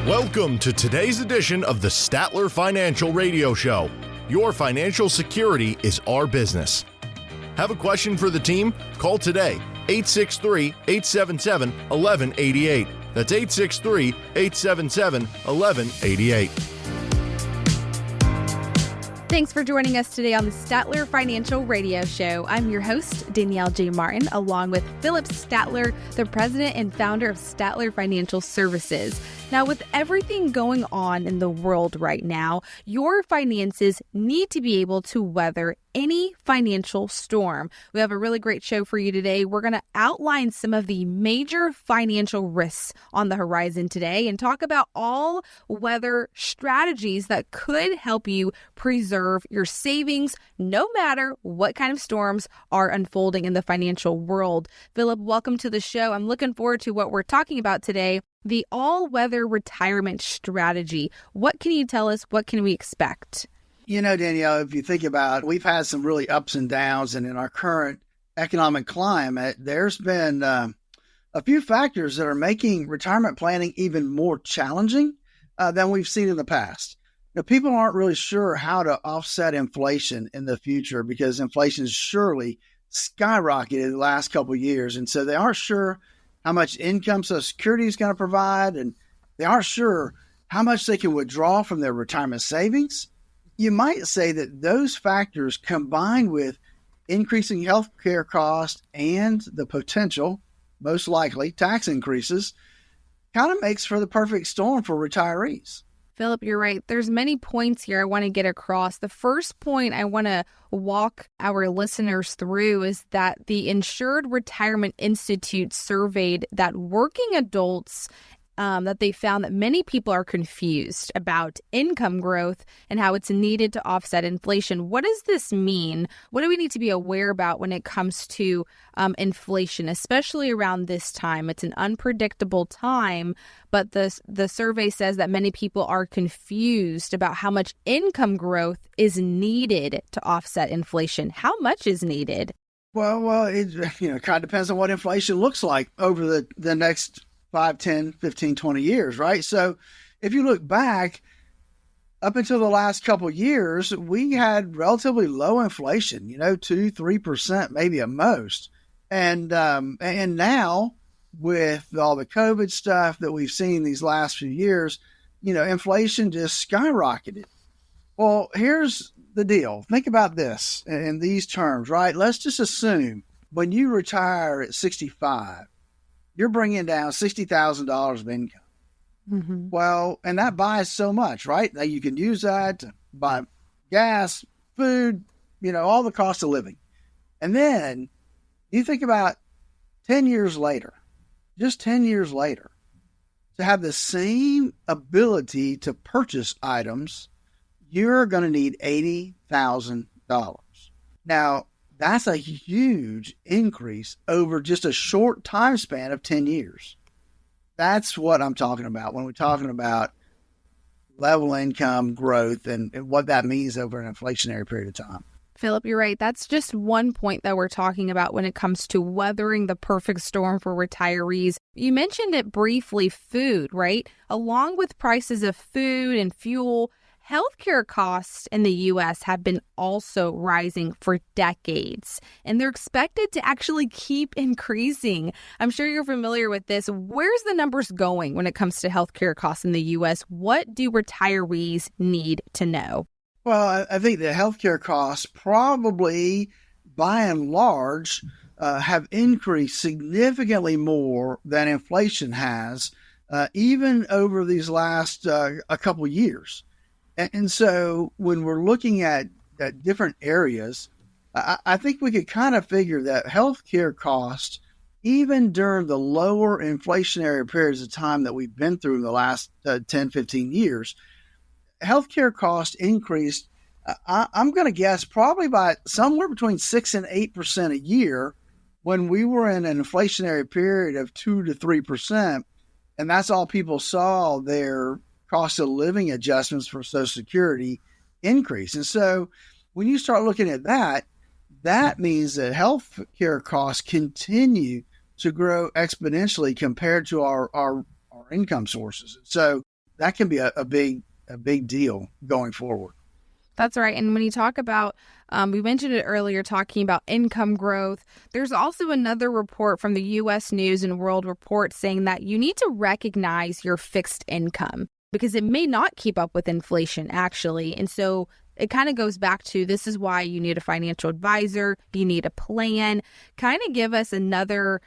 Welcome to today's edition of the Statler Financial Radio Show. Your financial security is our business. Have a question for the team? Call today, 863-877-1188. That's 863-877-1188. Thanks for joining us today on the Statler Financial Radio Show. I'm your host, Danielle J. Martin, along with Phillip Statler, the president and founder of Statler Financial Services. Now, with everything going on in the world right now, your finances need to be able to weather any financial storm. We have a really great show for you today. We're going to outline some of the major financial risks on the horizon today and talk about all weather strategies that could help you preserve your savings no matter what kind of storms are unfolding in the financial world. Phillip, welcome to the show. I'm looking forward to what we're talking about today. The all-weather retirement strategy. What can you tell us? What can we expect? You know, Danielle, if you think about it, we've had some really ups and downs, and in our current economic climate, there's been a few factors that are making retirement planning even more challenging than we've seen in the past. Now, people aren't really sure how to offset inflation in the future because inflation has surely skyrocketed the last couple of years, and so they aren't sure how much income Social Security is going to provide, and they aren't sure how much they can withdraw from their retirement savings. You might say that those factors combined with increasing health care costs and the potential, most likely, tax increases kind of makes for the perfect storm for retirees. Phillip, you're right. There's many points here I want to get across. The first point I want to walk our listeners through is that the Insured Retirement Institute surveyed that working adults that they found that many people are confused about income growth and how it's needed to offset inflation. What does this mean? What do we need to be aware about when it comes to inflation, especially around this time? It's an unpredictable time, but the survey says that many people are confused about how much income growth is needed to offset inflation. How much is needed? Well, it kind of depends on what inflation looks like over the next 5, 10, 15, 20 years, right? So if you look back up until the last couple of years, we had relatively low inflation, 2, 3%, maybe at most. And now with all the COVID stuff that we've seen these last few years, inflation just skyrocketed. Well, here's the deal. Think about this in these terms, right? Let's just assume when you retire at 65, you're bringing down $60,000 of income. Mm-hmm. Well, and that buys so much, right? Now you can use that to buy gas, food, all the cost of living. And then you think about 10 years later, just 10 years later, to have the same ability to purchase items, you're going to need $80,000. Now, that's a huge increase over just a short time span of 10 years. That's what I'm talking about when we're talking about level income growth and what that means over an inflationary period of time. Phillip, you're right. That's just one point that we're talking about when it comes to weathering the perfect storm for retirees. You mentioned it briefly, food, right? Along with prices of food and fuel, healthcare costs in the U.S. have been also rising for decades, and they're expected to actually keep increasing. I'm sure you're familiar with this. Where's the numbers going when it comes to healthcare costs in the U.S.? What do retirees need to know? Well, I think the healthcare costs probably, by and large, have increased significantly more than inflation has, even over these last a couple of years. And so when we're looking at different areas, I think we could kind of figure that healthcare costs, even during the lower inflationary periods of time that we've been through in the last 10, 15 years, healthcare costs increased, I'm going to guess, probably by somewhere between 6 and 8% a year when we were in an inflationary period of 2 to 3%. And that's all people saw their cost of living adjustments for Social Security increase. And so when you start looking at that, that means that health care costs continue to grow exponentially compared to our income sources. So that can be a big deal going forward. That's right. And when you talk about, we mentioned it earlier, talking about income growth, there's also another report from the U.S. News and World Report saying that you need to recognize your fixed income because it may not keep up with inflation, actually. And so it kind of goes back to, this is why you need a financial advisor, you need a plan. Kind of give us another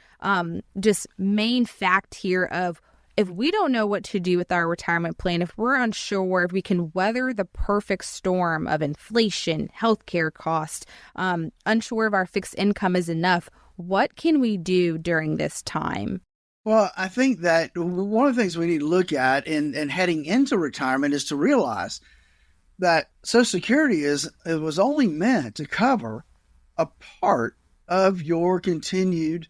just main fact here of, if we don't know what to do with our retirement plan, if we're unsure if we can weather the perfect storm of inflation, healthcare costs, unsure if our fixed income is enough, what can we do during this time? Well, I think that one of the things we need to look at in heading into retirement is to realize that Social Security was only meant to cover a part of your continued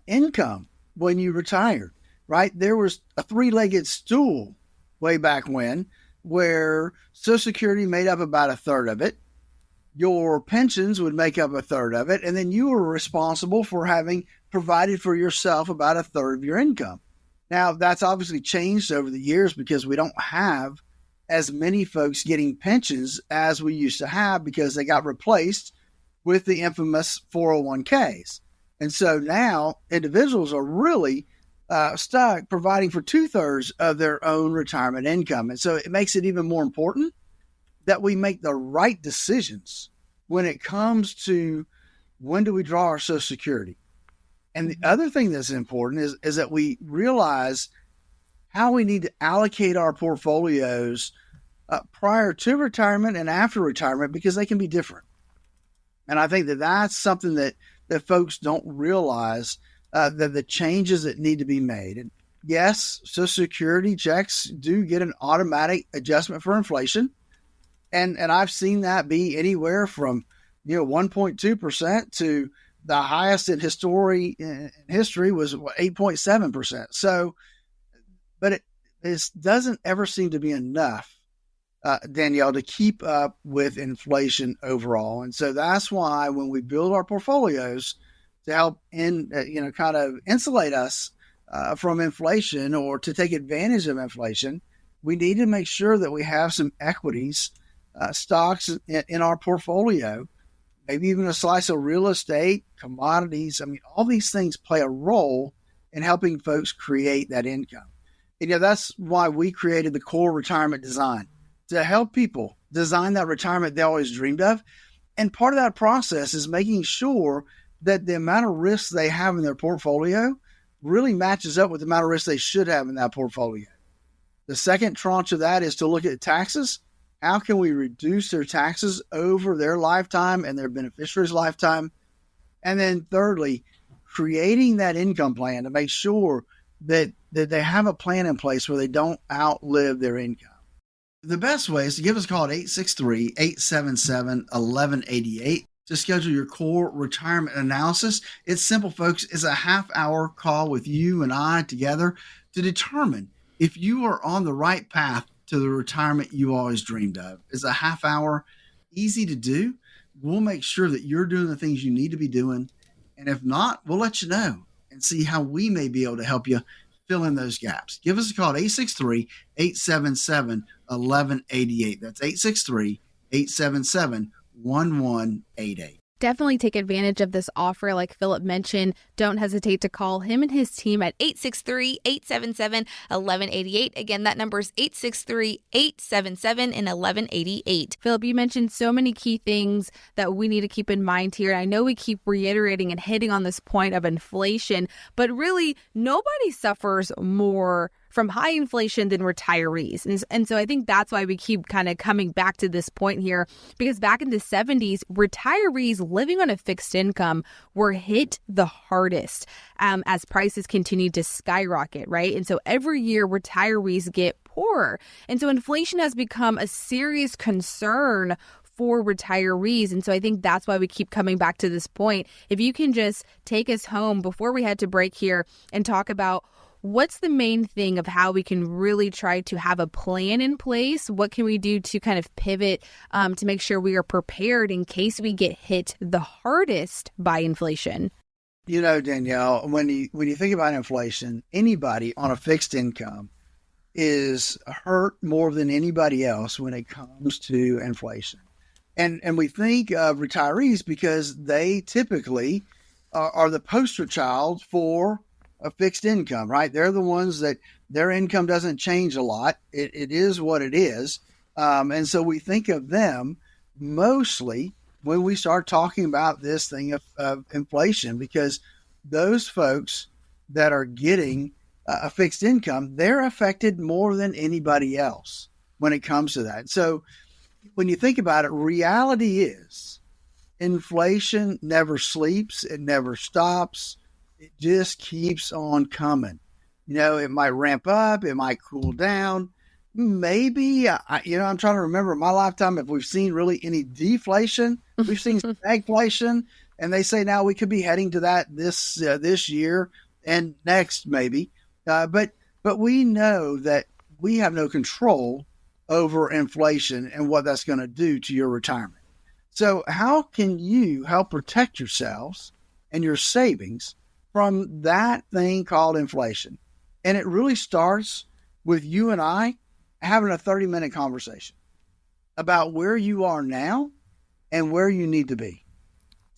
income when you retired. Right? There was a three-legged stool way back when where Social Security made up about a third of it. Your pensions would make up a third of it. And then you were responsible for having provided for yourself about a third of your income. Now, that's obviously changed over the years because we don't have as many folks getting pensions as we used to have because they got replaced with the infamous 401ks. And so now individuals are really stuck providing for 2/3 of their own retirement income. And so it makes it even more important that we make the right decisions when it comes to when do we draw our Social Security. And the other thing that's important is that we realize how we need to allocate our portfolios prior to retirement and after retirement because they can be different. And I think that that's something that folks don't realize, that the changes that need to be made. And yes, Social Security checks do get an automatic adjustment for inflation. And I've seen that be anywhere from 1.2% to the highest in history was 8.7%. So, but it doesn't ever seem to be enough, Danielle, to keep up with inflation overall. And so that's why when we build our portfolios to help kind of insulate us from inflation or to take advantage of inflation, we need to make sure that we have some equities, stocks in our portfolio, maybe even a slice of real estate, commodities. I mean, all these things play a role in helping folks create that income. And that's why we created the Core Retirement Design, to help people design that retirement they always dreamed of. And part of that process is making sure that the amount of risk they have in their portfolio really matches up with the amount of risk they should have in that portfolio. The second tranche of that is to look at taxes. How can we reduce their taxes over their lifetime and their beneficiary's lifetime? And then thirdly, creating that income plan to make sure that they have a plan in place where they don't outlive their income. The best way is to give us a call at 863-877-1188 to schedule your core retirement analysis. It's simple, folks. It's a half-hour call with you and I together to determine if you are on the right path to the retirement you always dreamed of. It's a half hour, easy to do. We'll make sure that you're doing the things you need to be doing. And if not, we'll let you know and see how we may be able to help you fill in those gaps. Give us a call at 863-877-1188. That's 863-877-1188. Definitely take advantage of this offer. Like Phillip mentioned, don't hesitate to call him and his team at 863-877-1188. Again, that number is 863-877-1188. Phillip, you mentioned so many key things that we need to keep in mind here. I know we keep reiterating and hitting on this point of inflation, but really nobody suffers more from high inflation than retirees. And so I think that's why we keep kind of coming back to this point here, because back in the 70s, retirees living on a fixed income were hit the hardest as prices continued to skyrocket, right? And so every year retirees get poorer. And so inflation has become a serious concern for retirees. And so I think that's why we keep coming back to this point. If you can just take us home before we head to break here and talk about what's the main thing of how we can really try to have a plan in place? What can we do to kind of pivot to make sure we are prepared in case we get hit the hardest by inflation? Danielle, when you think about inflation, anybody on a fixed income is hurt more than anybody else when it comes to inflation. And we think of retirees because they typically are the poster child for a fixed income, right? They're the ones that their income doesn't change a lot. It is what it is. And so we think of them mostly when we start talking about this thing of inflation, because those folks that are getting a fixed income, they're affected more than anybody else when it comes to that. So when you think about it, reality is inflation never sleeps. It never stops. It just keeps on coming. It might ramp up. It might cool down. Maybe, I'm trying to remember in my lifetime if we've seen really any deflation. We've seen stagflation, and they say now we could be heading to that this year and next maybe. But we know that we have no control over inflation and what that's going to do to your retirement. So how can you help protect yourselves and your savings from that thing called inflation? And it really starts with you and I having a 30-minute conversation about where you are now and where you need to be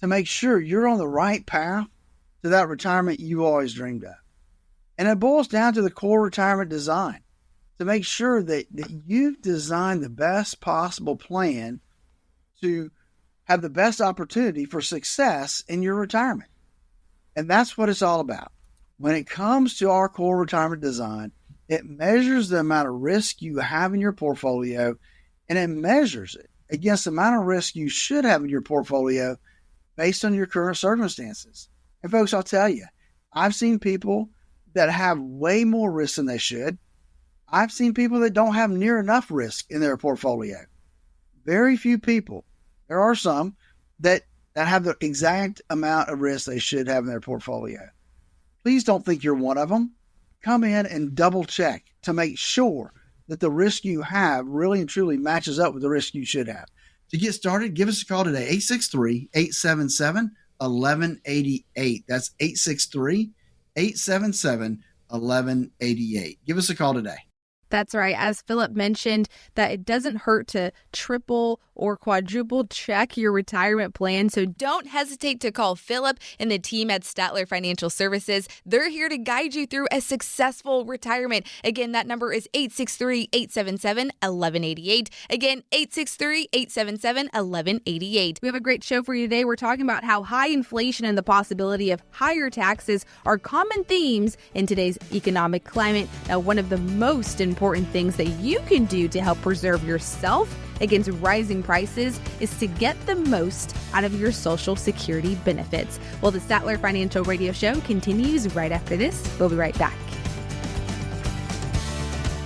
to make sure you're on the right path to that retirement you always dreamed of. And it boils down to the core retirement design, to make sure that you've designed the best possible plan to have the best opportunity for success in your retirement. And that's what it's all about. When it comes to our core retirement design, it measures the amount of risk you have in your portfolio, and it measures it against the amount of risk you should have in your portfolio based on your current circumstances. And folks, I'll tell you, I've seen people that have way more risk than they should. I've seen people that don't have near enough risk in their portfolio. Very few people. There are some that have the exact amount of risk they should have in their portfolio. Please don't think you're one of them. Come in and double check to make sure that the risk you have really and truly matches up with the risk you should have. To get started, give us a call today, 863-877-1188. That's 863-877-1188. Give us a call today. That's right. As Phillip mentioned, that it doesn't hurt to triple or quadruple check your retirement plan. So don't hesitate to call Phillip and the team at Statler Financial Services. They're here to guide you through a successful retirement. Again, that number is 863-877-1188. Again, 863-877-1188. We have a great show for you today. We're talking about how high inflation and the possibility of higher taxes are common themes in today's economic climate. Now, one of the most important things that you can do to help preserve yourself against rising prices is to get the most out of your Social Security benefits. Well, the Statler Financial Radio Show continues right after this. We'll be right back.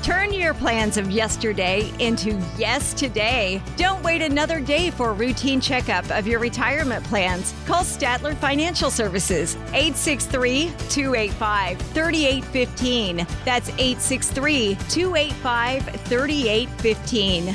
Turn your plans of yesterday into yes today. Don't wait another day for a routine checkup of your retirement plans. Call Statler Financial Services, 863-285-3815. That's 863-285-3815.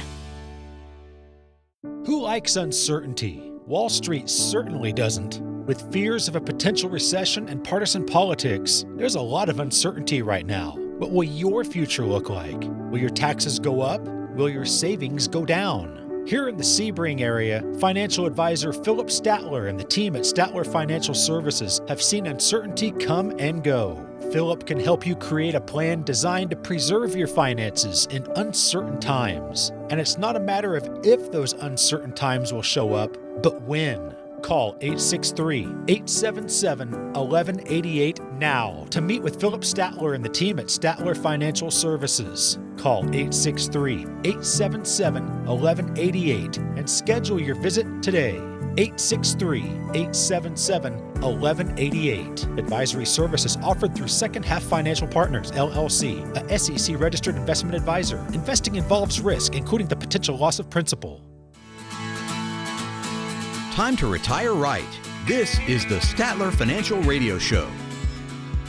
Who likes uncertainty? Wall Street certainly doesn't. With fears of a potential recession and partisan politics, there's a lot of uncertainty right now. What will your future look like? Will your taxes go up? Will your savings go down? Here in the Sebring area, financial advisor Phillip Statler and the team at Statler Financial Services have seen uncertainty come and go. Phillip can help you create a plan designed to preserve your finances in uncertain times. And it's not a matter of if those uncertain times will show up, but when. Call 863-877-1188 now to meet with Phillip Statler and the team at Statler Financial Services. Call 863-877-1188 and schedule your visit today. 863-877-1188. Advisory services offered through Second Half Financial Partners, LLC, a SEC-registered investment advisor. Investing involves risk, including the potential loss of principal. Time to retire right. This is the Statler Financial Radio Show.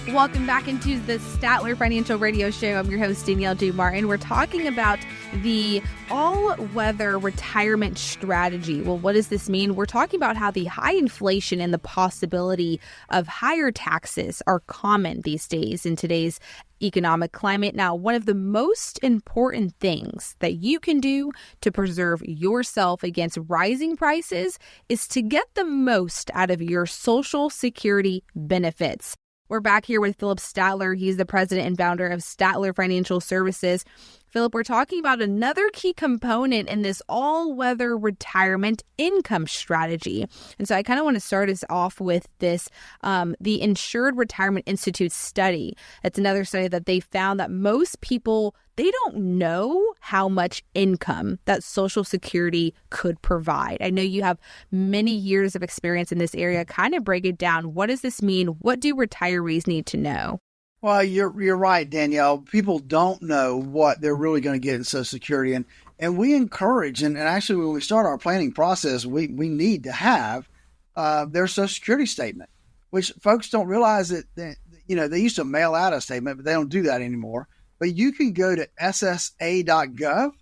Welcome back into the Statler Financial Radio Show. I'm your host, Danielle J. Martin. We're talking about the all-weather retirement strategy. Well, what does this mean? We're talking about how the high inflation and the possibility of higher taxes are common these days in today's economic climate. Now, one of the most important things that you can do to preserve yourself against rising prices is to get the most out of your Social Security benefits. We're back here with Phillip Statler. He's the president and founder of Statler Financial Services. Phillip, we're talking about another key component in this all-weather retirement income strategy. And so I kind of want to start us off with this, the Insured Retirement Institute study. It's another study that they found that most people, they don't know how much income that Social Security could provide. I know you have many years of experience in this area. Kind of break it down. What does this mean? What do retirees need to know? Well, you're right, Danielle. People don't know what they're really going to get in Social Security. And we encourage, and actually when we start our planning process, we need to have their Social Security statement, which folks don't realize that, they used to mail out a statement, but they don't do that anymore. But you can go to ssa.gov,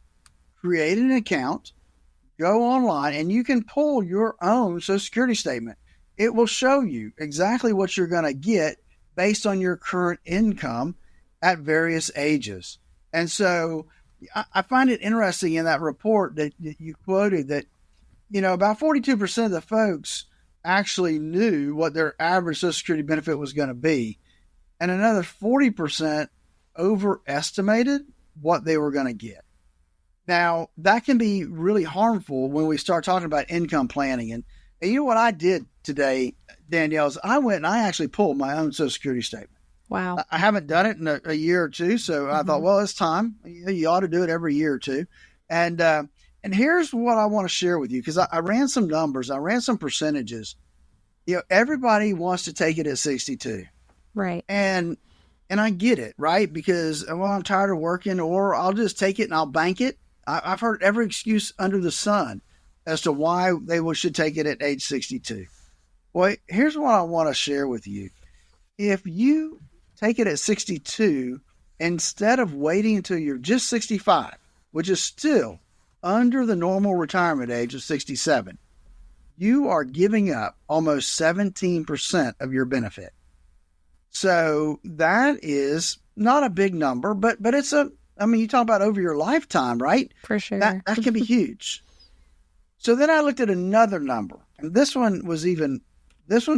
create an account, go online, and you can pull your own Social Security statement. It will show you exactly what you're going to get based on your current income at various ages. And so I find it interesting in that report that you quoted that, about 42% of the folks actually knew what their average Social Security benefit was going to be. And another 40% overestimated what they were going to get. Now, that can be really harmful when we start talking about income planning. And you know what I did today, Danielle, is I went and I actually pulled my own Social Security statement. Wow. I haven't done it in a year or two, so I thought, well, it's time. You ought to do it every year or two. And here's what I want to share with you, because I ran some numbers. I ran some percentages. Everybody wants to take it at 62. Right. And I get it, right? Because, well, I'm tired of working, or I'll just take it and I'll bank it. I've heard every excuse under the sun as to why they should take it at age 62. Well, here's what I want to share with you. If you take it at 62, instead of waiting until you're just 65, which is still under the normal retirement age of 67, you are giving up almost 17% of your benefit. So that is not a big number, but it's you talk about over your lifetime, right? For sure. That can be huge. So then I looked at another number, and this one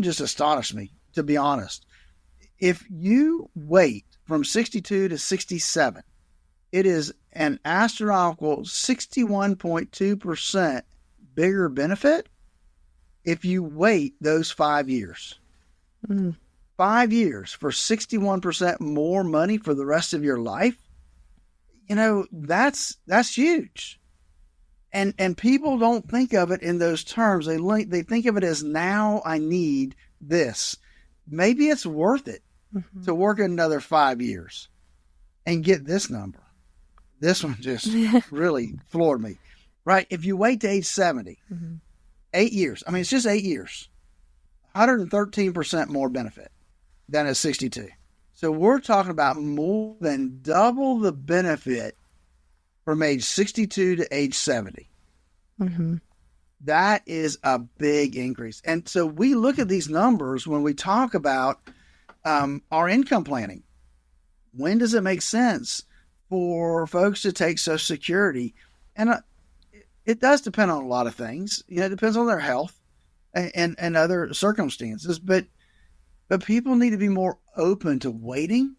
just astonished me, to be honest. If you wait from 62 to 67, it is an astronomical 61.2% bigger benefit if you wait those 5 years. 5 years for 61% more money for the rest of your life. That's huge. And people don't think of it in those terms. They think of it as, now I need this. Maybe it's worth it to work another 5 years and get this number. This one just really floored me. Right? If you wait to age 70, 8 years. It's just 8 years. 113% more benefit than at 62. So we're talking about more than double the benefit from age 62 to age 70. That is a big increase. And so we look at these numbers when we talk about our income planning. When does it make sense for folks to take Social Security? And it does depend on a lot of things. It depends on their health and other circumstances. But people need to be more open to waiting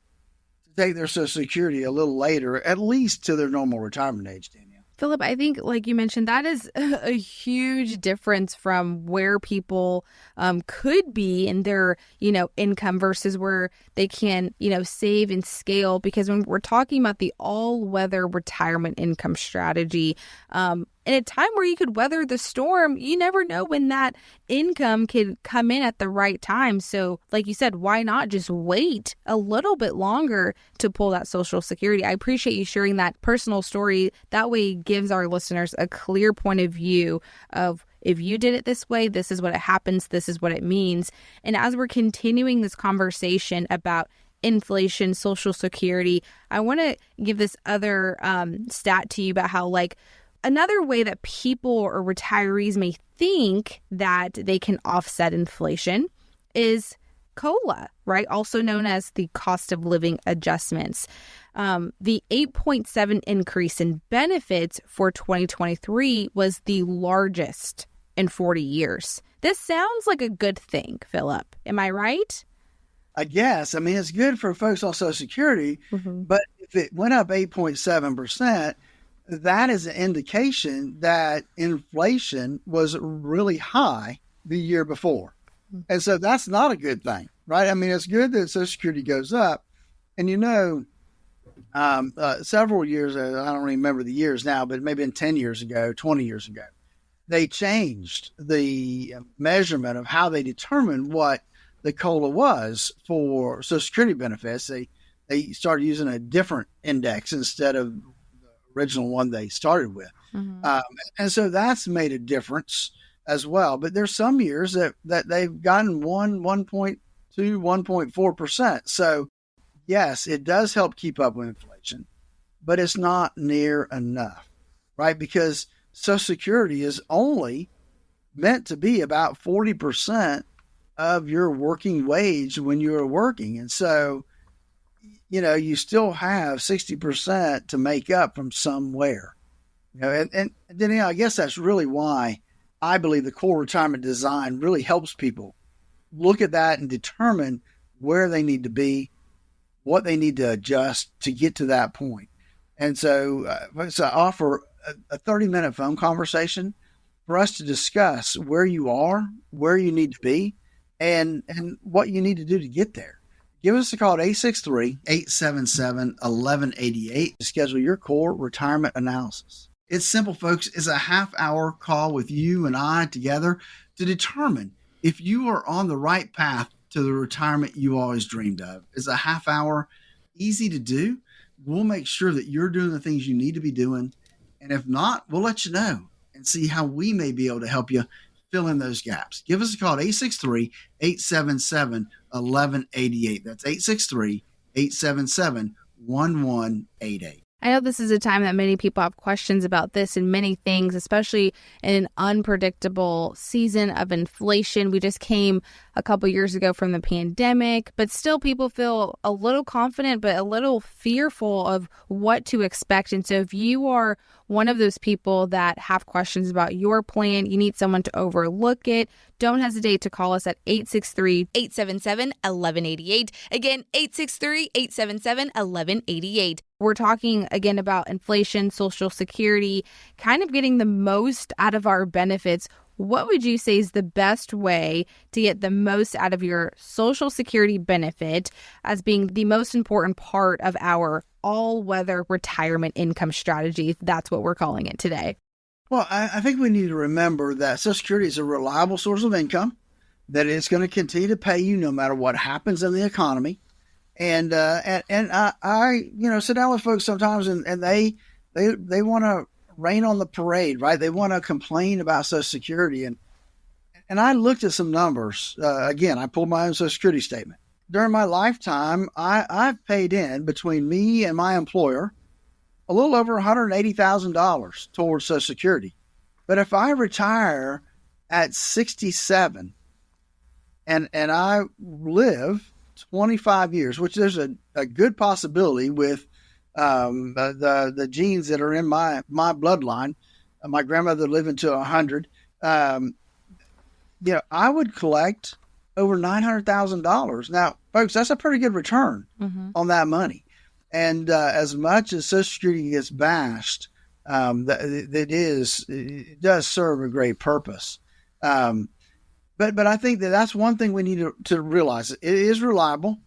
to take their Social Security a little later, at least to their normal retirement age, Danielle. Phillip, I think, like you mentioned, that is a huge difference from where people could be in their, income versus where they can, save and scale. Because when we're talking about the all-weather retirement income strategy, in a time where you could weather the storm, you never know when that income could come in at the right time. So like you said, why not just wait a little bit longer to pull that Social Security? I appreciate you sharing that personal story. That way it gives our listeners a clear point of view of if you did it this way, this is what it happens, this is what it means. And as we're continuing this conversation about inflation, Social Security, I want to give this other stat to you about how, like, another way that people or retirees may think that they can offset inflation is COLA, right? Also known as the cost of living adjustments. The 8.7 increase in benefits for 2023 was the largest in 40 years. This sounds like a good thing, Phillip. Am I right? I guess. I mean, it's good for folks on Social Security, but if it went up 8.7%, that is an indication that inflation was really high the year before. And so that's not a good thing, right? I mean, it's good that Social Security goes up. And, several years, I don't remember the years now, but maybe 10 years ago, 20 years ago, they changed the measurement of how they determined what the COLA was for Social Security benefits. They started using a different index instead of the original one they started with. And so that's made a difference as well. But there's some years that they've gotten 1.2, 1.4%. So yes, it does help keep up with inflation, but it's not near enough, right? Because Social Security is only meant to be about 40% of your working wage when you're working. And so, you still have 60% to make up from somewhere. And then I guess that's really why I believe the core retirement design really helps people look at that and determine where they need to be, what they need to adjust to get to that point. And so I offer a 30-minute phone conversation for us to discuss where you are, where you need to be, and what you need to do to get there. Give us a call at 863-877-1188 to schedule your core retirement analysis. It's simple, folks. It's a half-hour call with you and I together to determine if you are on the right path to the retirement you always dreamed of. It's a half hour, easy to do. We'll make sure that you're doing the things you need to be doing. And if not, we'll let you know and see how we may be able to help you fill in those gaps. Give us a call at 863-877-1188. That's 863-877-1188. I know this is a time that many people have questions about this and many things, especially in an unpredictable season of inflation. We just came a couple years ago from the pandemic, but still people feel a little confident, but a little fearful of what to expect. And so if you are one of those people that have questions about your plan, you need someone to overlook it, don't hesitate to call us at 863-877-1188. Again, 863-877-1188. We're talking again about inflation, Social Security, kind of getting the most out of our benefits. What would you say is the best way to get the most out of your Social Security benefit as being the most important part of our all-weather retirement income strategy? That's what we're calling it today. Well, I think we need to remember that Social Security is a reliable source of income, that it's going to continue to pay you no matter what happens in the economy. And I sit down with folks sometimes and they want to rain on the parade, right? They want to complain about Social Security. And I looked at some numbers. Again, I pulled my own Social Security statement. During my lifetime, I've paid in, between me and my employer, a little over $180,000 towards Social Security. But if I retire at 67 and I live 25 years, which there's a good possibility with the genes that are in my bloodline, my grandmother living to 100, I would collect over $900,000. Now, folks, that's a pretty good return on that money. And as much as Social Security gets bashed, it does serve a great purpose. But I think that's one thing we need to realize. It is reliable.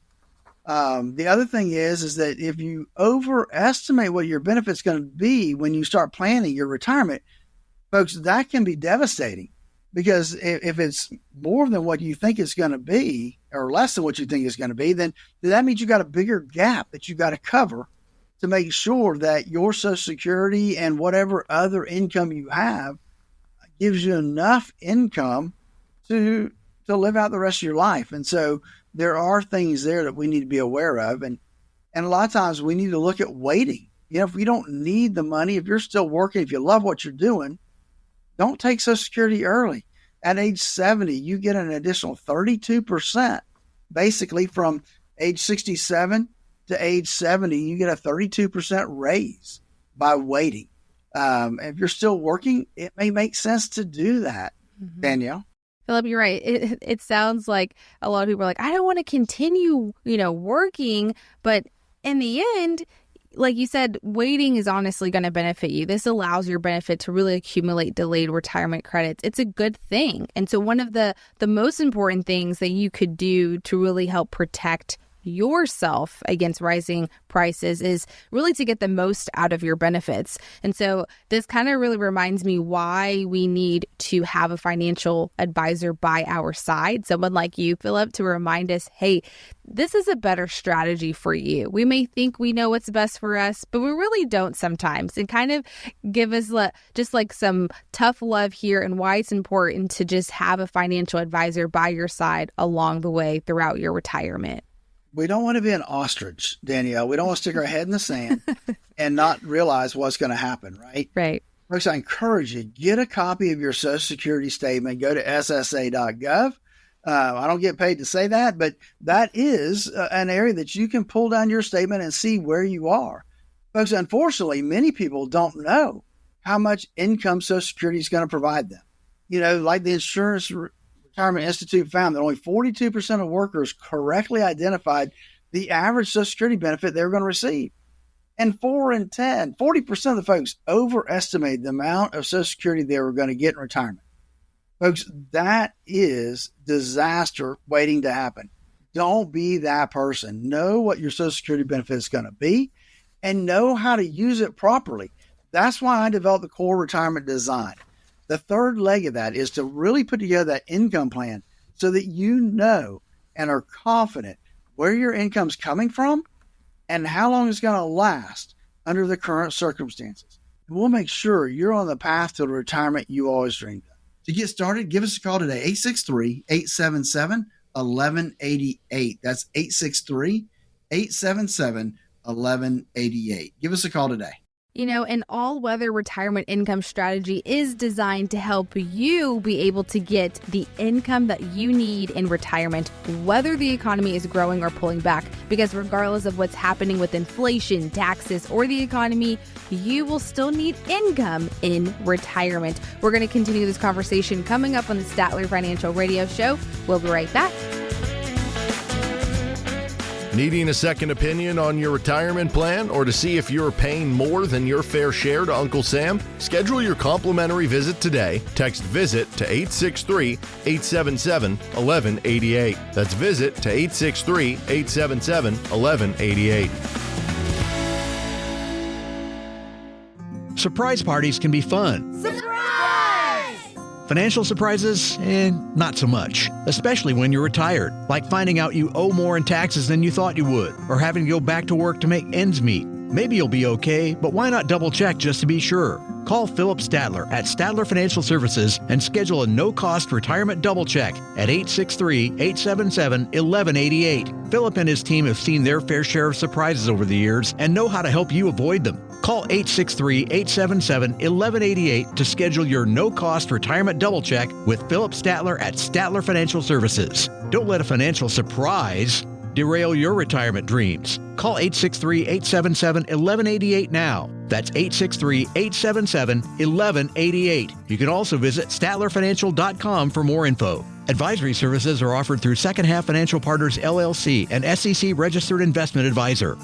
The other thing is that if you overestimate what your benefit's going to be when you start planning your retirement, folks, that can be devastating. Because if it's more than what you think it's going to be, or less than what you think it's going to be, then that means you got a bigger gap that you got to cover to make sure that your Social Security and whatever other income you have gives you enough income to live out the rest of your life. And so there are things there that we need to be aware of. And a lot of times we need to look at waiting. If you don't need the money, if you're still working, if you love what you're doing, don't take Social Security early. At age 70, you get an additional 32%. Basically, from age 67 to age 70, you get a 32% raise by waiting. If you're still working, it may make sense to do that, Danielle. Phillip, you're right. It sounds like a lot of people are like, I don't want to continue, working. But in the end, like you said, waiting is honestly going to benefit you. This allows your benefit to really accumulate delayed retirement credits. It's a good thing. And so one of the most important things that you could do to really help protect yourself against rising prices is really to get the most out of your benefits. And so this kind of really reminds me why we need to have a financial advisor by our side, someone like you, Phillip, to remind us, hey, this is a better strategy for you. We may think we know what's best for us, but we really don't sometimes, and kind of give us just like some tough love here and why it's important to just have a financial advisor by your side along the way throughout your retirement. We don't want to be an ostrich, Danielle. We don't want to stick our head in the sand and not realize what's going to happen, right? Right. Folks, I encourage you, get a copy of your Social Security statement. Go to ssa.gov. I don't get paid to say that, but that is an area that you can pull down your statement and see where you are. Folks, unfortunately, many people don't know how much income Social Security is going to provide them. Like the Insurance Retirement Institute found that only 42% of workers correctly identified the average Social Security benefit they were going to receive. And 40% of the folks overestimated the amount of Social Security they were going to get in retirement. Folks, that is disaster waiting to happen. Don't be that person. Know what your Social Security benefit is going to be and know how to use it properly. That's why I developed the Core Retirement Design. The third leg of that is to really put together that income plan so that you know and are confident where your income's coming from and how long it's going to last under the current circumstances. And we'll make sure you're on the path to the retirement you always dreamed of. To get started, give us a call today, 863-877-1188. That's 863-877-1188. Give us a call today. An all-weather retirement income strategy is designed to help you be able to get the income that you need in retirement, whether the economy is growing or pulling back. Because regardless of what's happening with inflation, taxes, or the economy, you will still need income in retirement. We're going to continue this conversation coming up on the Statler Financial Radio Show. We'll be right back. Needing a second opinion on your retirement plan or to see if you're paying more than your fair share to Uncle Sam? Schedule your complimentary visit today. Text VISIT to 863-877-1188. That's VISIT to 863-877-1188. Surprise parties can be fun. Financial surprises, not so much, especially when you're retired, like finding out you owe more in taxes than you thought you would, or having to go back to work to make ends meet. Maybe you'll be okay, but why not double check just to be sure? Call Phillip Statler at Statler Financial Services and schedule a no-cost retirement double check at 863-877-1188. Phillip and his team have seen their fair share of surprises over the years and know how to help you avoid them. Call 863-877-1188 to schedule your no-cost retirement double check with Phillip Statler at Statler Financial Services. Don't let a financial surprise derail your retirement dreams. Call 863-877-1188 now. That's 863-877-1188. You can also visit StatlerFinancial.com for more info. Advisory services are offered through Second Half Financial Partners, LLC, an SEC registered investment advisor.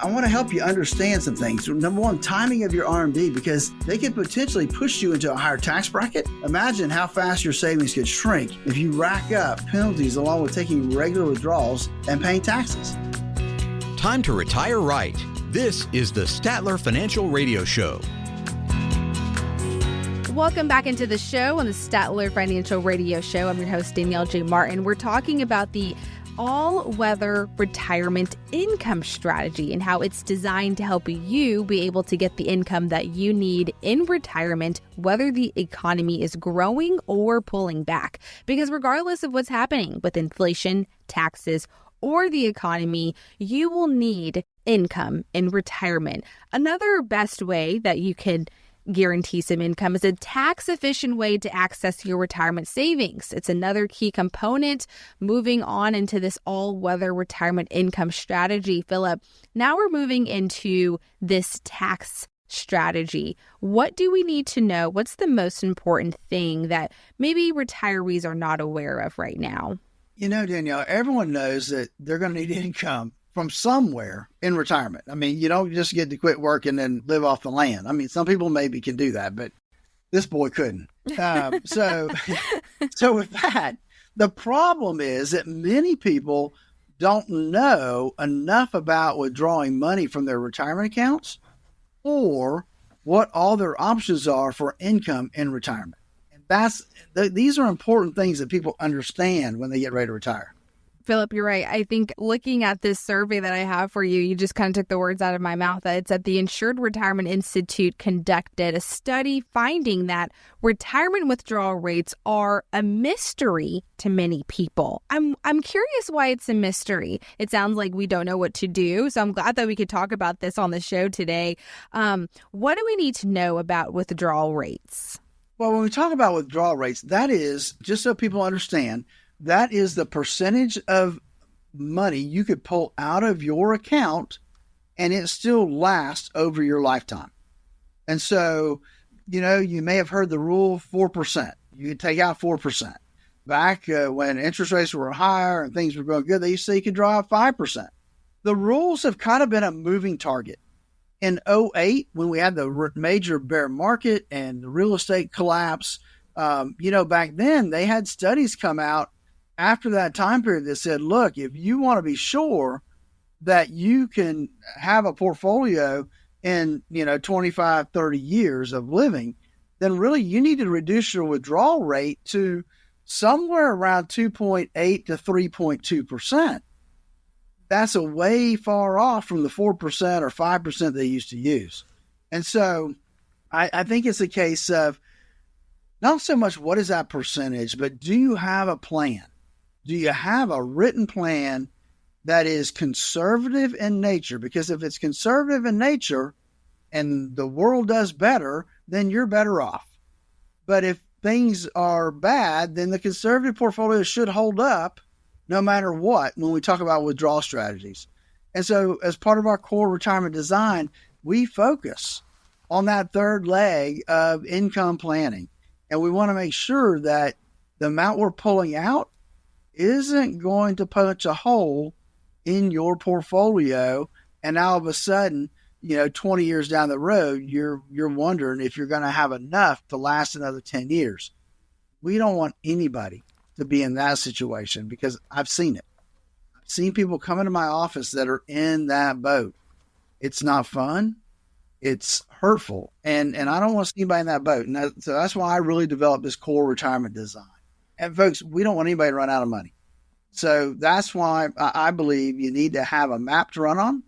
I want to help you understand some things. Number one, timing of your RMD, because they could potentially push you into a higher tax bracket. Imagine how fast your savings could shrink if you rack up penalties along with taking regular withdrawals and paying taxes. Time to retire right. This is the Statler Financial Radio Show. Welcome back into the show on the Statler Financial Radio Show. I'm your host, Danielle J. Martin. We're talking about the all-weather retirement income strategy and how it's designed to help you be able to get the income that you need in retirement, whether the economy is growing or pulling back. Because regardless of what's happening with inflation, taxes, or the economy, you will need income in retirement. Another best way that you can guarantee some income is a tax-efficient way to access your retirement savings. It's another key component moving on into this all-weather retirement income strategy. Phillip, now we're moving into this tax strategy. What do we need to know? What's the most important thing that maybe retirees are not aware of right now? You know, Danielle, everyone knows that they're going to need income from somewhere in retirement. I mean, you don't just get to quit work and then live off the land. I mean, some people maybe can do that, but this boy couldn't. So with that, the problem is that many people don't know enough about withdrawing money from their retirement accounts or what all their options are for income in retirement. And these are important things that people understand when they get ready to retire. Phillip, you're right. I think looking at this survey that I have for you, you just kind of took the words out of my mouth. It's that the Insured Retirement Institute conducted a study finding that retirement withdrawal rates are a mystery to many people. I'm curious why it's a mystery. It sounds like we don't know what to do. So I'm glad that we could talk about this on the show today. What do we need to know about withdrawal rates? Well, when we talk about withdrawal rates, that is, just so people understand, that is the percentage of money you could pull out of your account and it still lasts over your lifetime. And so, you know, you may have heard the rule 4%. You could take out 4%. Back when interest rates were higher and things were going good, they used to say you could draw out 5%. The rules have kind of been a moving target. In 2008, when we had the major bear market and the real estate collapse, back then they had studies come out after that time period that said, look, if you want to be sure that you can have a portfolio in, 25, 30 years of living, then really you need to reduce your withdrawal rate to somewhere around 2.8 to 3.2%. That's a way far off from the 4% or 5% they used to use. And so I think it's a case of not so much what is that percentage, but do you have a plan? Do you have a written plan that is conservative in nature? Because if it's conservative in nature and the world does better, then you're better off. But if things are bad, then the conservative portfolio should hold up no matter what when we talk about withdrawal strategies. And so as part of our core retirement design, we focus on that third leg of income planning. And we want to make sure that the amount we're pulling out isn't going to punch a hole in your portfolio. And all of a sudden, 20 years down the road, you're wondering if you're going to have enough to last another 10 years. We don't want anybody to be in that situation because I've seen it. I've seen people come into my office that are in that boat. It's not fun. It's hurtful. And I don't want to see anybody in that boat. And so that's why I really developed this core retirement design. And folks, we don't want anybody to run out of money. So that's why I believe you need to have a map to run on.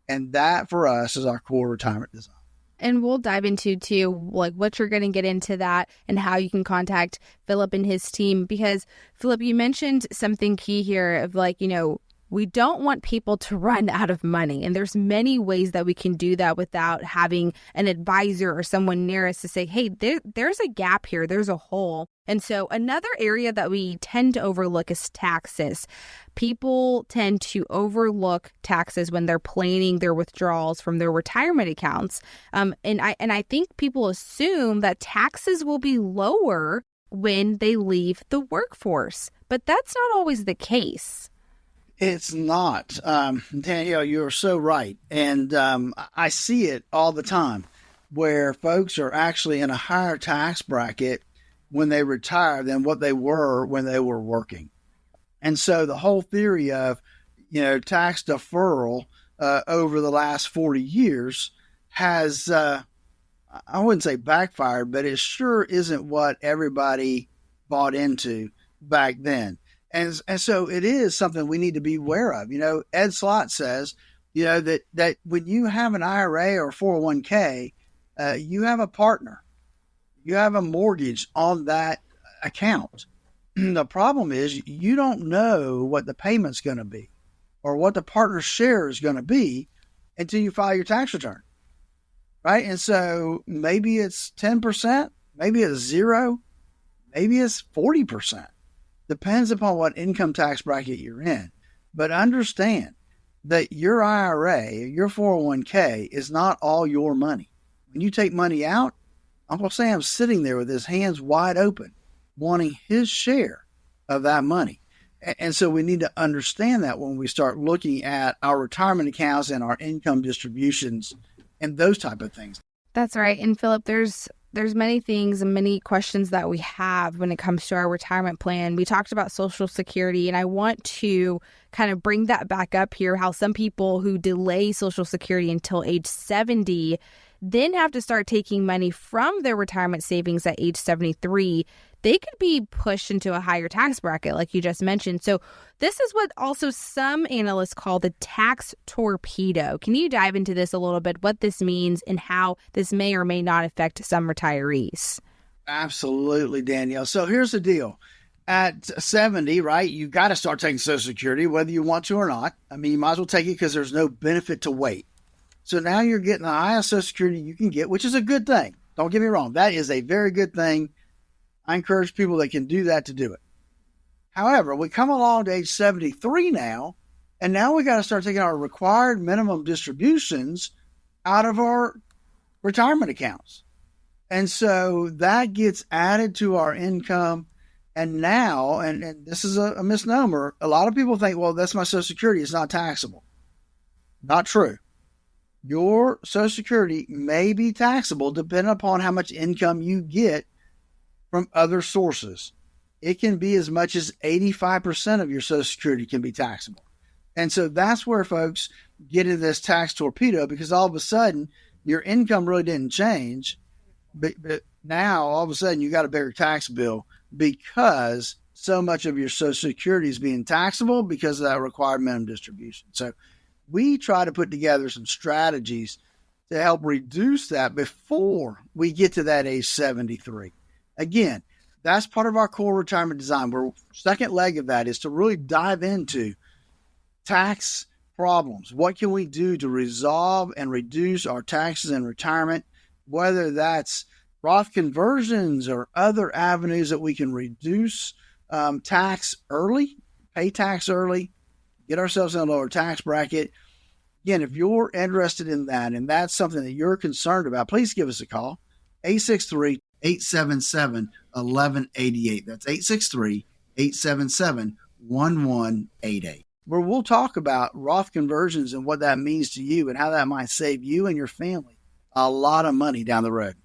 And that for us is our core retirement design. And we'll dive into too, like what you're going to get into that and how you can contact Phillip and his team. Because Phillip, you mentioned something key here of we don't want people to run out of money. And there's many ways that we can do that without having an advisor or someone near us to say, hey, there's a gap here. There's a hole. And so another area that we tend to overlook is taxes. People tend to overlook taxes when they're planning their withdrawals from their retirement accounts. And I think people assume that taxes will be lower when they leave the workforce. But that's not always the case. It's not. Danielle, you're so right. And I see it all the time where folks are actually in a higher tax bracket when they retire than what they were when they were working. And so the whole theory of, tax deferral over the last 40 years has, I wouldn't say backfired, but it sure isn't what everybody bought into back then. And so it is something we need to be aware of. Ed Slott says, that when you have an IRA or 401k, you have a partner, you have a mortgage on that account. The problem is you don't know what the payment's going to be or what the partner's share is going to be until you file your tax return, right? And so maybe it's 10%, maybe it's 0, maybe it's 40%. Depends upon what income tax bracket you're in. But understand that your IRA, your 401k is not all your money. When you take money out, Uncle Sam's sitting there with his hands wide open, wanting his share of that money. And so we need to understand that when we start looking at our retirement accounts and our income distributions and those type of things. That's right. And Phillip, there's many things and many questions that we have when it comes to our retirement plan. We talked about Social Security, and I want to kind of bring that back up here, how some people who delay Social Security until age 70 then have to start taking money from their retirement savings at age 73. They could be pushed into a higher tax bracket, like you just mentioned. So this is what also some analysts call the tax torpedo. Can you dive into this a little bit, what this means and how this may or may not affect some retirees? Absolutely, Danielle. So here's the deal. At 70, right, you got to start taking Social Security, whether you want to or not. I mean, you might as well take it because there's no benefit to wait. So now you're getting the highest Social Security you can get, which is a good thing. Don't get me wrong. That is a very good thing. I encourage people that can do that to do it. However, we come along to age 73 now, and now we got to start taking our required minimum distributions out of our retirement accounts. And so that gets added to our income. And now, and this is a misnomer, a lot of people think, well, that's my Social Security. It's not taxable. Not true. Your Social Security may be taxable depending upon how much income you get from other sources. It can be as much as 85% of your Social Security can be taxable. And so that's where folks get into this tax torpedo, because all of a sudden your income really didn't change. But now all of a sudden you got a bigger tax bill because so much of your Social Security is being taxable because of that required minimum distribution. So we try to put together some strategies to help reduce that before we get to that age 73. Again, that's part of our core retirement design. Our second leg of that is to really dive into tax problems. What can we do to resolve and reduce our taxes in retirement, whether that's Roth conversions or other avenues that we can reduce tax early, pay tax early, get ourselves in a lower tax bracket. Again, if you're interested in that and that's something that you're concerned about, please give us a call, 863-877-1188. That's 863-877-1188. Where we'll talk about Roth conversions and what that means to you and how that might save you and your family a lot of money down the road.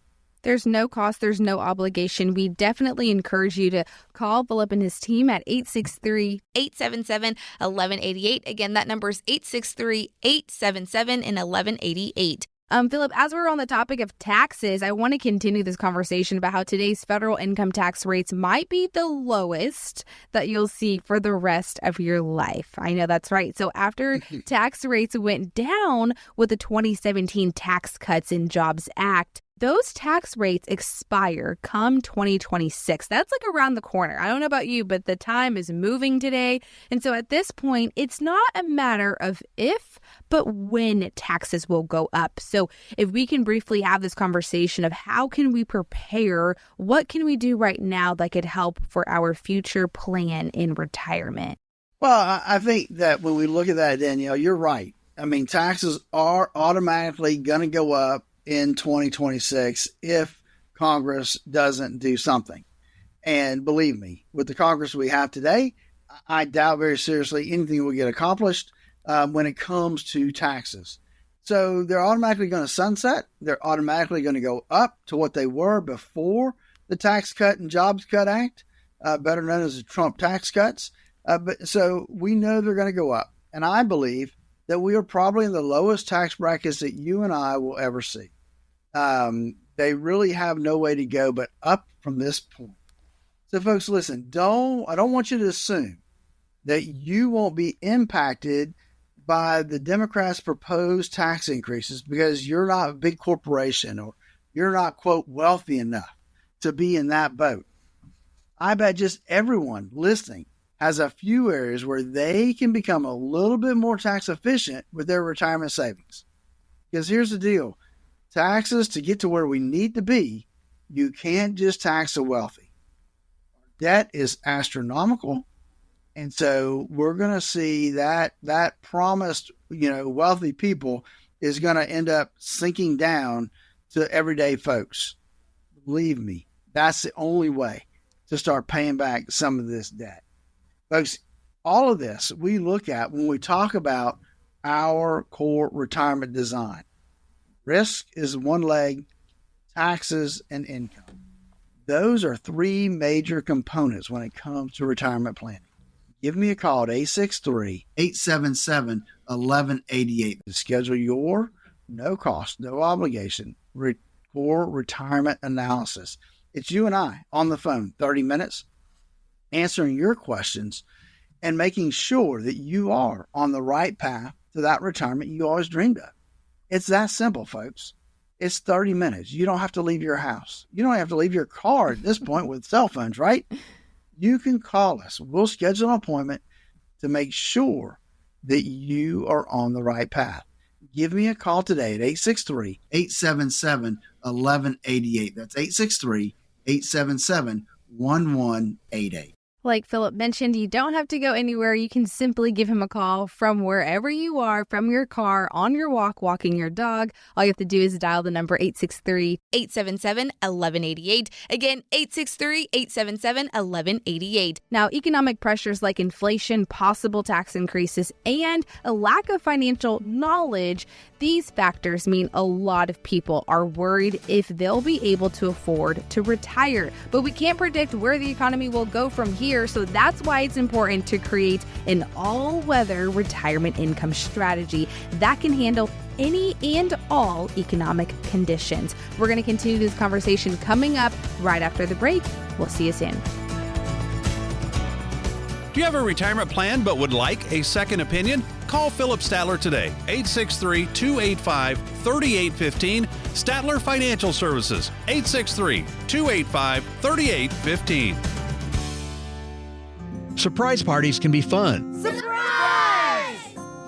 There's no cost. There's no obligation. We definitely encourage you to call Phillip and his team at 863-877-1188. Again, that number is 863-877-1188. Phillip, as we're on the topic of taxes, I want to continue this conversation about how today's federal income tax rates might be the lowest that you'll see for the rest of your life. I know that's right. So after tax rates went down with the 2017 Tax Cuts and Jobs Act, those tax rates expire come 2026. That's like around the corner. I don't know about you, but the time is moving today. And so at this point, it's not a matter of if, but when taxes will go up. So if we can briefly have this conversation of how can we prepare, what can we do right now that could help for our future plan in retirement? Well, I think that when we look at that, Danielle, you're right. I mean, taxes are automatically going to go up in 2026 if Congress doesn't do something. And believe me, with the Congress we have today, I doubt very seriously anything will get accomplished when it comes to taxes. So they're automatically going to sunset. They're automatically going to go up to what they were before the Tax Cut and Jobs Cut Act, better known as the Trump tax cuts. But so we know they're going to go up. And I believe that we are probably in the lowest tax brackets that you and I will ever see. They really have no way to go but up from this point. So folks, listen, I don't want you to assume that you won't be impacted by the Democrats' proposed tax increases because you're not a big corporation or you're not, quote, wealthy enough to be in that boat. I bet just everyone listening has a few areas where they can become a little bit more tax efficient with their retirement savings. Because here's the deal. Taxes, to get to where we need to be, you can't just tax the wealthy. Debt is astronomical. And so we're going to see that promised, wealthy people is going to end up sinking down to everyday folks. Believe me, that's the only way to start paying back some of this debt. Folks, all of this we look at when we talk about our core retirement design. Risk is one leg, taxes and income. Those are three major components when it comes to retirement planning. Give me a call at 863-877-1188 to schedule your no cost, no obligation core retirement analysis. It's you and I on the phone, 30 minutes, answering your questions and making sure that you are on the right path to that retirement you always dreamed of. It's that simple, folks. It's 30 minutes. You don't have to leave your house. You don't have to leave your car at this point with cell phones, right? You can call us. We'll schedule an appointment to make sure that you are on the right path. Give me a call today at 863-877-1188. That's 863-877-1188. Like Phillip mentioned, you don't have to go anywhere. You can simply give him a call from wherever you are, from your car, on your walk, walking your dog. All you have to do is dial the number 863-877-1188. Again, 863-877-1188. Now, economic pressures like inflation, possible tax increases, and a lack of financial knowledge, these factors mean a lot of people are worried if they'll be able to afford to retire. But we can't predict where the economy will go from here. So that's why it's important to create an all-weather retirement income strategy that can handle any and all economic conditions. We're going to continue this conversation coming up right after the break. We'll see you soon. Do you have a retirement plan but would like a second opinion? Call Phillip Statler today, 863-285-3815. Statler Financial Services, 863-285-3815. Surprise parties can be fun. Surprise!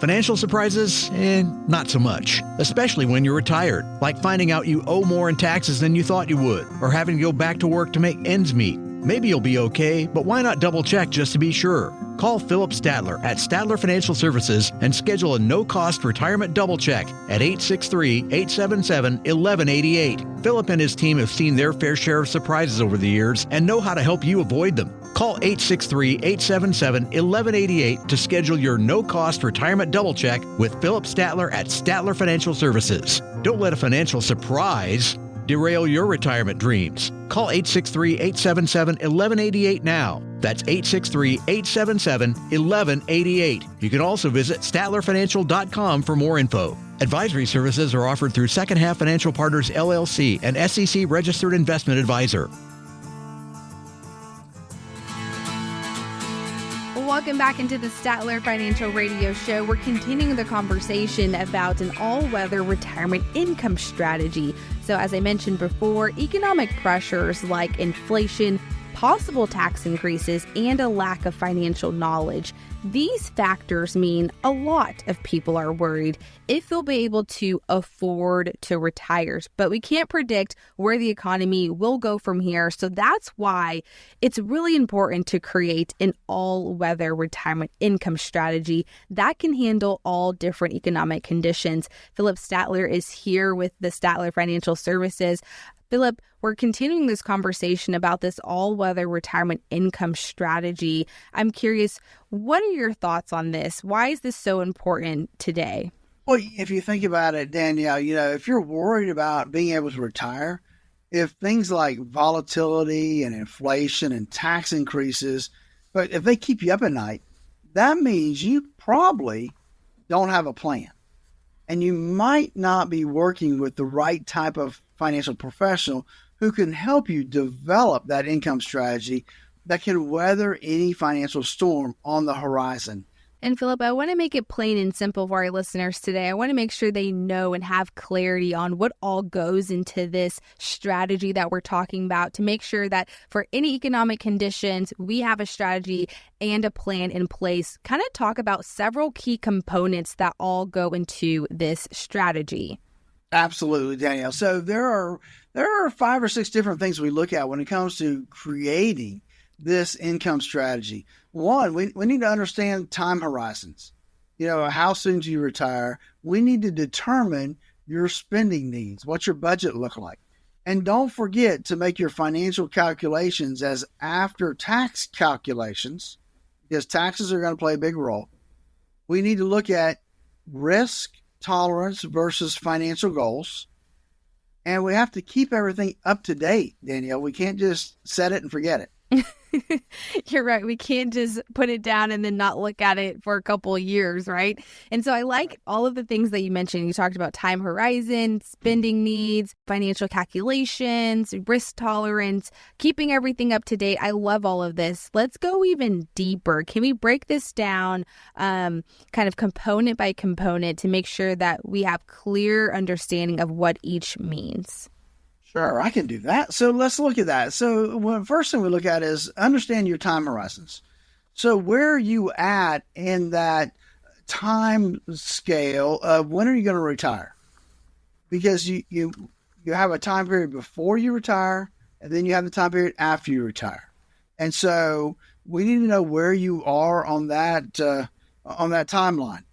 Financial surprises, not so much, especially when you're retired, like finding out you owe more in taxes than you thought you would, or having to go back to work to make ends meet. Maybe you'll be okay, but why not double check just to be sure? Call Phillip Statler at Statler Financial Services and schedule a no-cost retirement double check at 863-877-1188. Phillip and his team have seen their fair share of surprises over the years and know how to help you avoid them. Call 863-877-1188 to schedule your no-cost retirement double check with Phillip Statler at Statler Financial Services. Don't let a financial surprise derail your retirement dreams. Call 863-877-1188 now. That's 863-877-1188. You can also visit StatlerFinancial.com for more info. Advisory services are offered through Second Half Financial Partners, LLC, an SEC registered investment advisor. Welcome back into the Statler Financial Radio Show. We're continuing the conversation about an all-weather retirement income strategy. So as I mentioned before, economic pressures like inflation, possible tax increases, and a lack of financial knowledge. These factors mean a lot of people are worried if they'll be able to afford to retire. But we can't predict where the economy will go from here. So that's why it's really important to create an all-weather retirement income strategy that can handle all different economic conditions. Phillip Statler is here with the Statler Financial Services. Phillip, we're continuing this conversation about this all-weather retirement income strategy. I'm curious, what are your thoughts on this? Why is this so important today? Well, if you think about it, Danielle, if you're worried about being able to retire, if things like volatility and inflation and tax increases, but if they keep you up at night, that means you probably don't have a plan. And you might not be working with the right type of financial professional who can help you develop that income strategy that can weather any financial storm on the horizon. And Phillip, I want to make it plain and simple for our listeners today. I want to make sure they know and have clarity on what all goes into this strategy that we're talking about to make sure that for any economic conditions, we have a strategy and a plan in place. Kind of talk about several key components that all go into this strategy. Absolutely, Danielle. So there are 5 or 6 different things we look at when it comes to creating this income strategy. One, we need to understand time horizons. How soon do you retire? We need to determine your spending needs. What's your budget look like? And don't forget to make your financial calculations as after-tax calculations, because taxes are going to play a big role. We need to look at risk tolerance versus financial goals. And we have to keep everything up to date, Danielle. We can't just set it and forget it. You're right. We can't just put it down and then not look at it for a couple of years, right? And so I like all of the things that you mentioned. You talked about time horizon, spending needs, financial calculations, risk tolerance, keeping everything up to date. I love all of this. Let's go even deeper. Can we break this down kind of component by component to make sure that we have clear understanding of what each means? Sure, I can do that. So let's look at that. So the first thing we look at is understand your time horizons. So where are you at in that time scale of when are you going to retire? Because you have a time period before you retire, and then you have the time period after you retire. And so we need to know where you are on that timeline.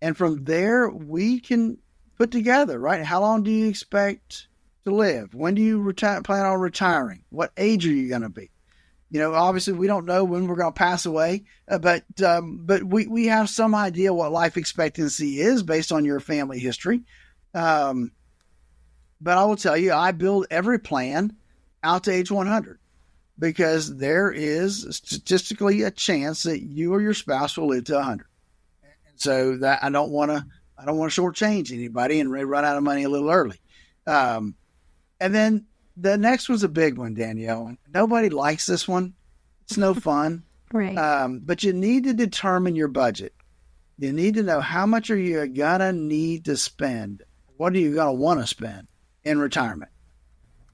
And from there, we can put together, right? How long do you expect to live? When do you plan on retiring? What age are you going to be? Obviously we don't know when we're going to pass away, but we have some idea what life expectancy is based on your family history. But I will tell you, I build every plan out to age 100 because there is statistically a chance that you or your spouse will live to 100. And so that I don't want to shortchange anybody and run out of money a little early. And then the next one's a big one, Danielle. Nobody likes this one. It's no fun. Right. But you need to determine your budget. You need to know how much are you going to need to spend. What are you going to want to spend in retirement?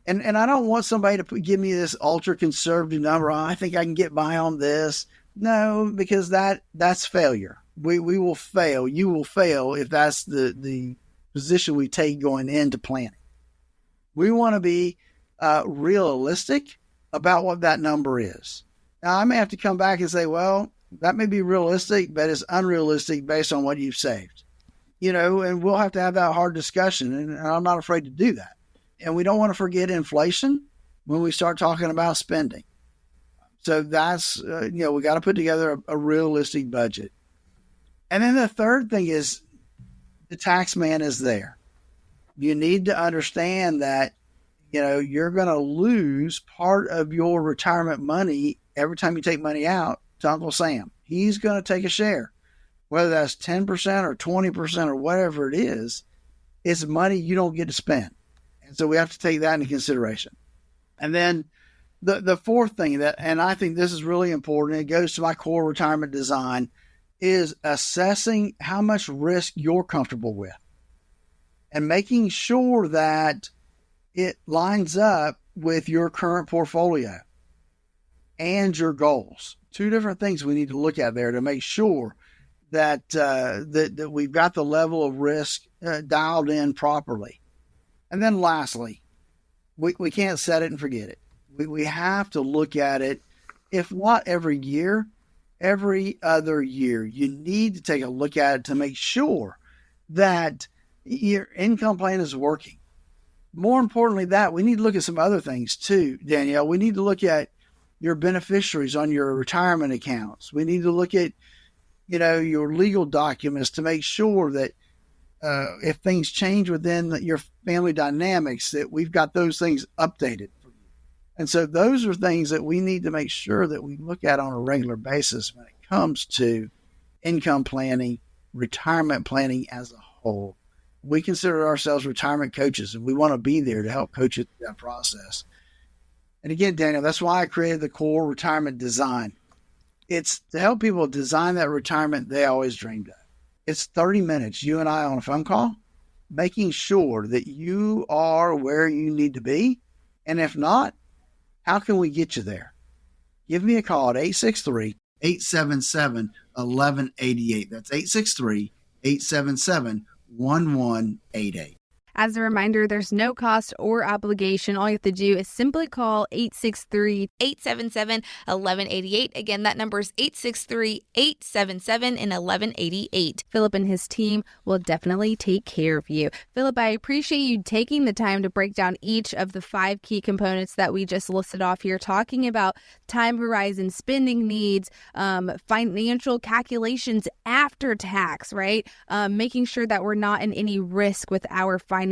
And I don't want somebody to give me this ultra conservative number. Oh, I think I can get by on this. No, because that's failure. We will fail. You will fail if that's the position we take going into planning. We want to be realistic about what that number is. Now, I may have to come back and say, well, that may be realistic, but it's unrealistic based on what you've saved. And we'll have to have that hard discussion, and I'm not afraid to do that. And we don't want to forget inflation when we start talking about spending. So that's, we got to put together a realistic budget. And then the third thing is the tax man is there. You need to understand that, you're going to lose part of your retirement money every time you take money out to Uncle Sam. He's going to take a share, whether that's 10% or 20% or whatever it is. It's money you don't get to spend. And so we have to take that into consideration. And then the fourth thing and I think this is really important, it goes to my core retirement design, is assessing how much risk you're comfortable with and making sure that it lines up with your current portfolio and your goals. Two different things we need to look at there to make sure that that we've got the level of risk dialed in properly. And then lastly, we can't set it and forget it. We have to look at it, if not every year, every other year. You need to take a look at it to make sure that your income plan is working. More importantly, we need to look at some other things too, Danielle. We need to look at your beneficiaries on your retirement accounts. We need to look at, your legal documents to make sure that if things change within your family dynamics, that we've got those things updated for you. And so those are things that we need to make sure that we look at on a regular basis when it comes to income planning, retirement planning as a whole. We consider ourselves retirement coaches, and we want to be there to help coach you through that process. And again, Daniel, that's why I created the core retirement design. It's to help people design that retirement they always dreamed of. It's 30 minutes, you and I on a phone call, making sure that you are where you need to be. And if not, how can we get you there? Give me a call at 863-877-1188. That's 863-877-1188. As a reminder, there's no cost or obligation. All you have to do is simply call 863-877-1188. Again, that number is 863-877-1188. Phillip and his team will definitely take care of you. Phillip, I appreciate you taking the time to break down each of the 5 key components that we just listed off here, talking about time horizon, spending needs, financial calculations after tax, right? Making sure that we're not in any risk with our financial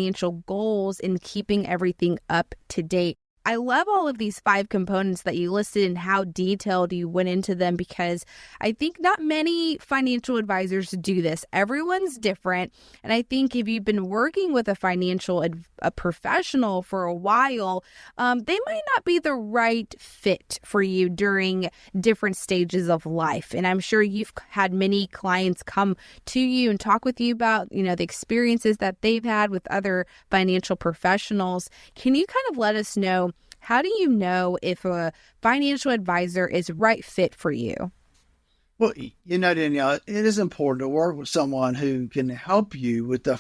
goals and keeping everything up to date. I love all of these 5 components that you listed and how detailed you went into them, because I think not many financial advisors do this. Everyone's different. And I think if you've been working with a financial a professional for a while, they might not be the right fit for you during different stages of life. And I'm sure you've had many clients come to you and talk with you about, the experiences that they've had with other financial professionals. Can you kind of let us know, how do you know if a financial advisor is right fit for you? Well, Danielle, it is important to work with someone who can help you with the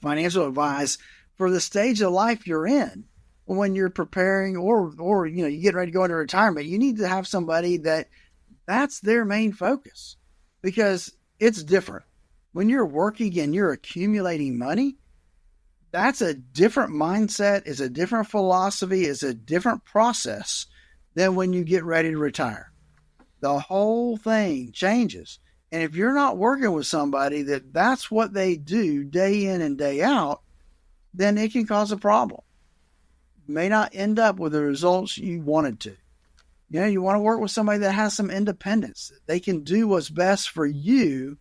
financial advice for the stage of life you're in. When you're preparing or you get ready to go into retirement, you need to have somebody that's their main focus, because it's different. When you're working and you're accumulating money, that's a different mindset, is a different philosophy, is a different process than when you get ready to retire. The whole thing changes. And if you're not working with somebody that's what they do day in and day out, then it can cause a problem. You may not end up with the results you wanted to. You want to work with somebody that has some independence. They can do what's best for you,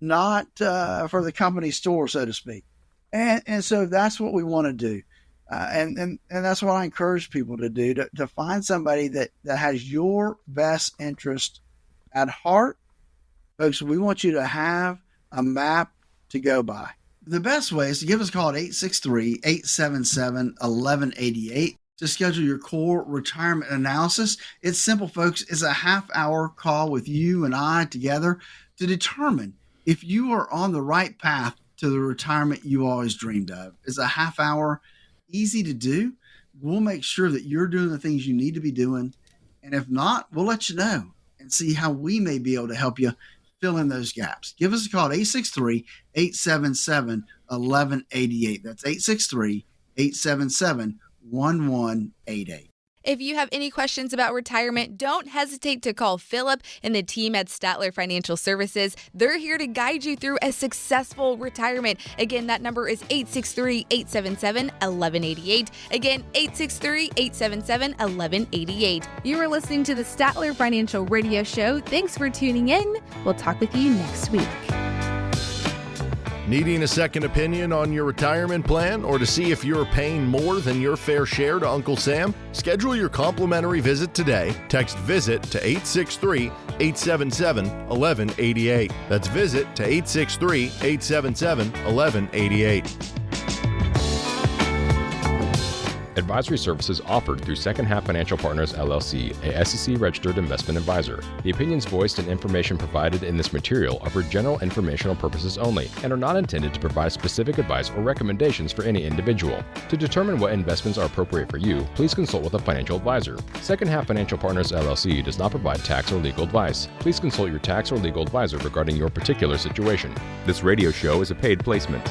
not for the company store, so to speak. And so that's what we want to do. And that's what I encourage people to do, to find somebody that has your best interest at heart. Folks, we want you to have a map to go by. The best way is to give us a call at 863-877-1188 to schedule your core retirement analysis. It's simple, folks. It's a half-hour call with you and I together to determine if you are on the right path to the retirement you always dreamed of. It's a half hour, easy to do. We'll make sure that you're doing the things you need to be doing. And if not, we'll let you know and see how we may be able to help you fill in those gaps. Give us a call at 863-877-1188. That's 863-877-1188. If you have any questions about retirement, don't hesitate to call Phillip and the team at Statler Financial Services. They're here to guide you through a successful retirement. Again, that number is 863-877-1188. Again, 863-877-1188. You are listening to the Statler Financial Radio Show. Thanks for tuning in. We'll talk with you next week. Needing a second opinion on your retirement plan, or to see if you're paying more than your fair share to Uncle Sam? Schedule your complimentary visit today. Text VISIT to 863-877-1188. That's VISIT to 863-877-1188. Advisory services offered through Second Half Financial Partners, LLC, a SEC-registered investment advisor. The opinions voiced and information provided in this material are for general informational purposes only and are not intended to provide specific advice or recommendations for any individual. To determine what investments are appropriate for you, please consult with a financial advisor. Second Half Financial Partners, LLC does not provide tax or legal advice. Please consult your tax or legal advisor regarding your particular situation. This radio show is a paid placement.